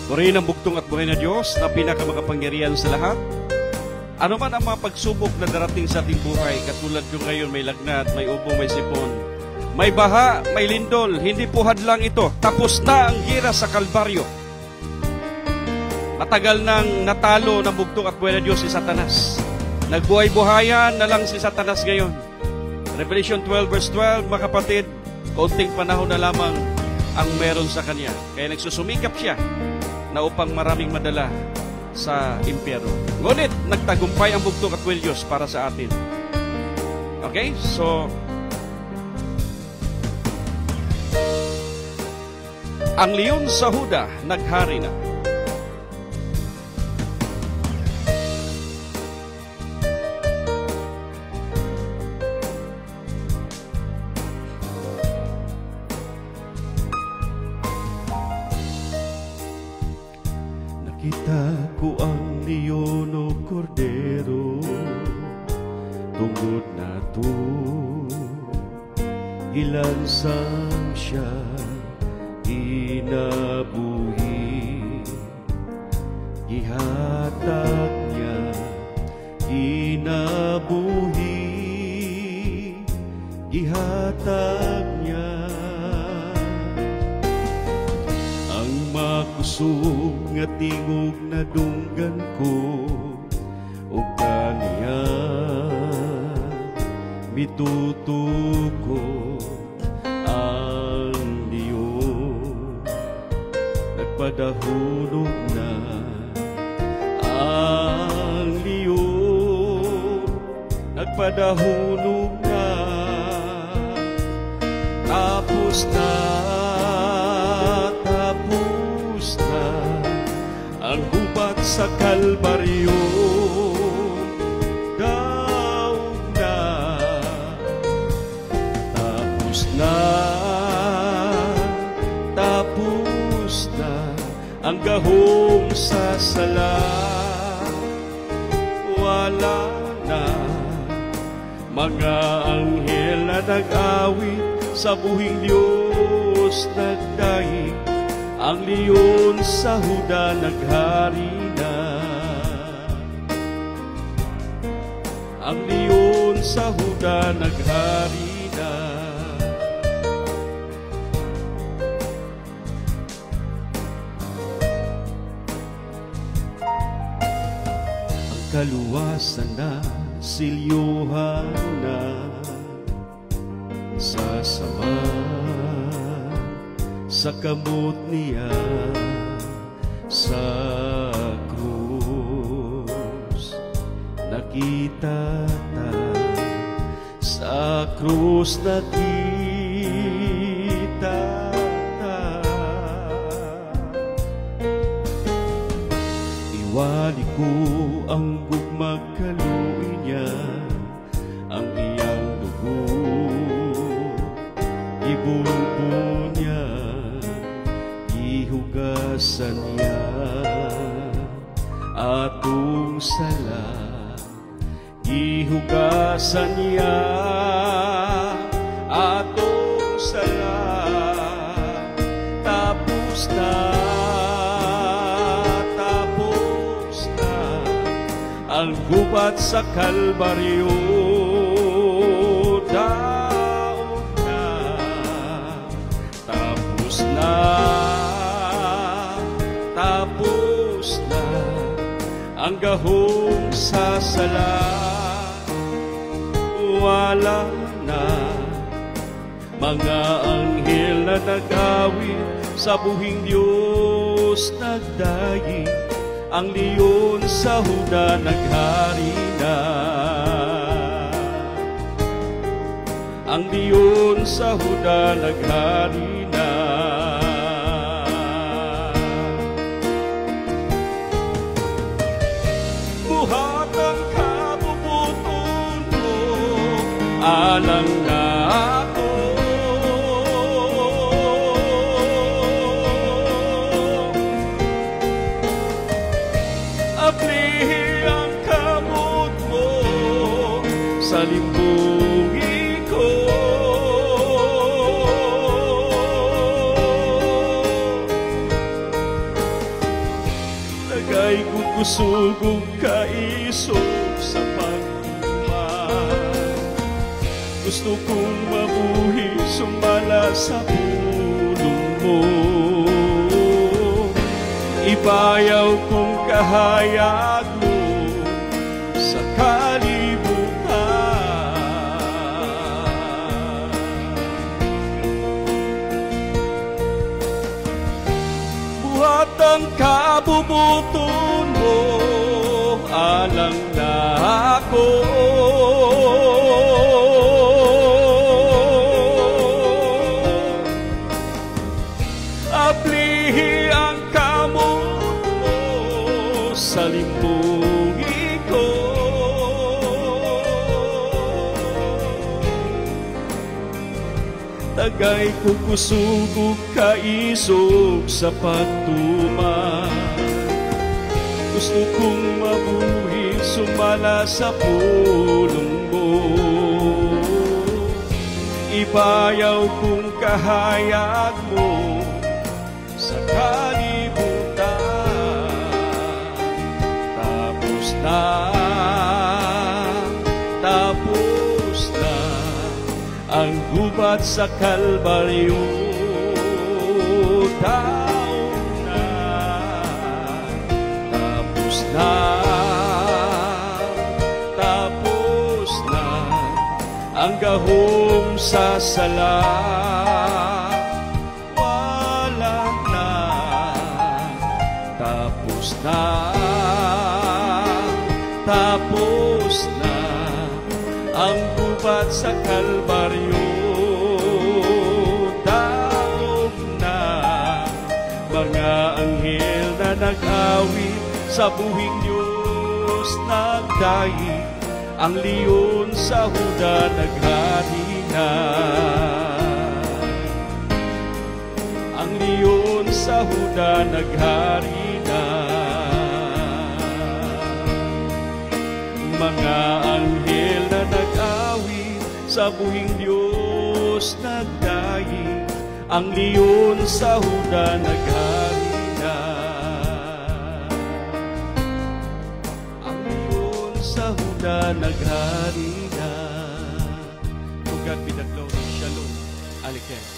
Purihin ang bugtong at buhay na Diyos na pinakamakapangyarihan sa lahat. Ano man ang mga pagsubok na darating sa ating buhay, katulad yung ngayon may lagnat, may ubo, may sipon, may baha, may lindol, hindi po hadlang ito. Tapos na ang gira sa Kalbaryo. Matagal nang natalo ng bugtong at buhay na Diyos si Satanas. Nagbuhay-buhayan na lang si Satanas ngayon. Revelation 12 verse 12, mga kapatid, kaunting panahon na lamang ang meron sa kanya. Kaya nagsusumikap siya na upang maraming madala sa impyerno. Ngunit nagtagumpay ang bugtong at buhay na Diyos para sa atin. Okay? So, ang leon sa Huda naghari na. Nakita ko ang leon o kordero, tungod na to ilansang siya inabuhi, ihatag niya inabuhi, ihatag niya ang makusog nga tingog na dunggan ko, o kaniya mitutuko ang leon. Nagpadahulog na ang leon, nagpadahulog na, tapos na ang gubat sa Kalbaryo. Daog na, tapos na, tapos na ang gahong sa sala. Wala na mga anghel na nag-awit, sa buhing Diyos nagdaig. Ang leon sa Huda naghari na. Ang leon sa Huda naghari na. Ang kaluwasan na silyuhan na sa sama, sa kamot niya sa krus. Nakita ta sa krus, nakita ta. Iwali ko ang gugmag kaluoy niya, ang iyang dugo ibubo niya, ihugasan niya atong sala, ihugasan niya atong sala. Tapos na, tapos na ang gubat sa Kalbaryo. Daog na, tapos na, tapos na ang gahong sa sala. Wala na mga anghel na nag-awit, sa buhing Diyos nagdaig. Ang leon sa Huda naghari na. Ang leon sa Huda naghari na. Buhat ang kabubuton mo, alang na ako. Aplihi ang kamot mo sa limbungin ko. Tagay kukusugog kaisog sa pagtuman. Gusto kong mabuhi sumala sa pulong mo. Ibayaw kong kahayag mo sa kalibutan. Buhat ang kabubuton mo, alang na ako. Aplihi ang kamot mo sa limbungi ko. Tagay kukusugog kaisog sa pagtuman. Gusto kong mabuhi sumala sa pulong mo. Ibayaw kong kahayag mo sa kalibutan. Tapos na ang gubat sa Kalbaryo. Taon na, tapos na ang gahom sa sala. Wala na, tapos na ang gubat sa Kalbaryo. Taog na mga anghel na nag-awit sa buhing Diyos nagdaig. Ang leon sa Huda naghari na. Ang leon sa Huda naghari na. Mga anghel na nag-awit sa buhing Diyos nagdaig. Ang leon sa Huda naghari na. Ang leon sa Huda naghari na. To God be the glory. Shalom. Aleichem.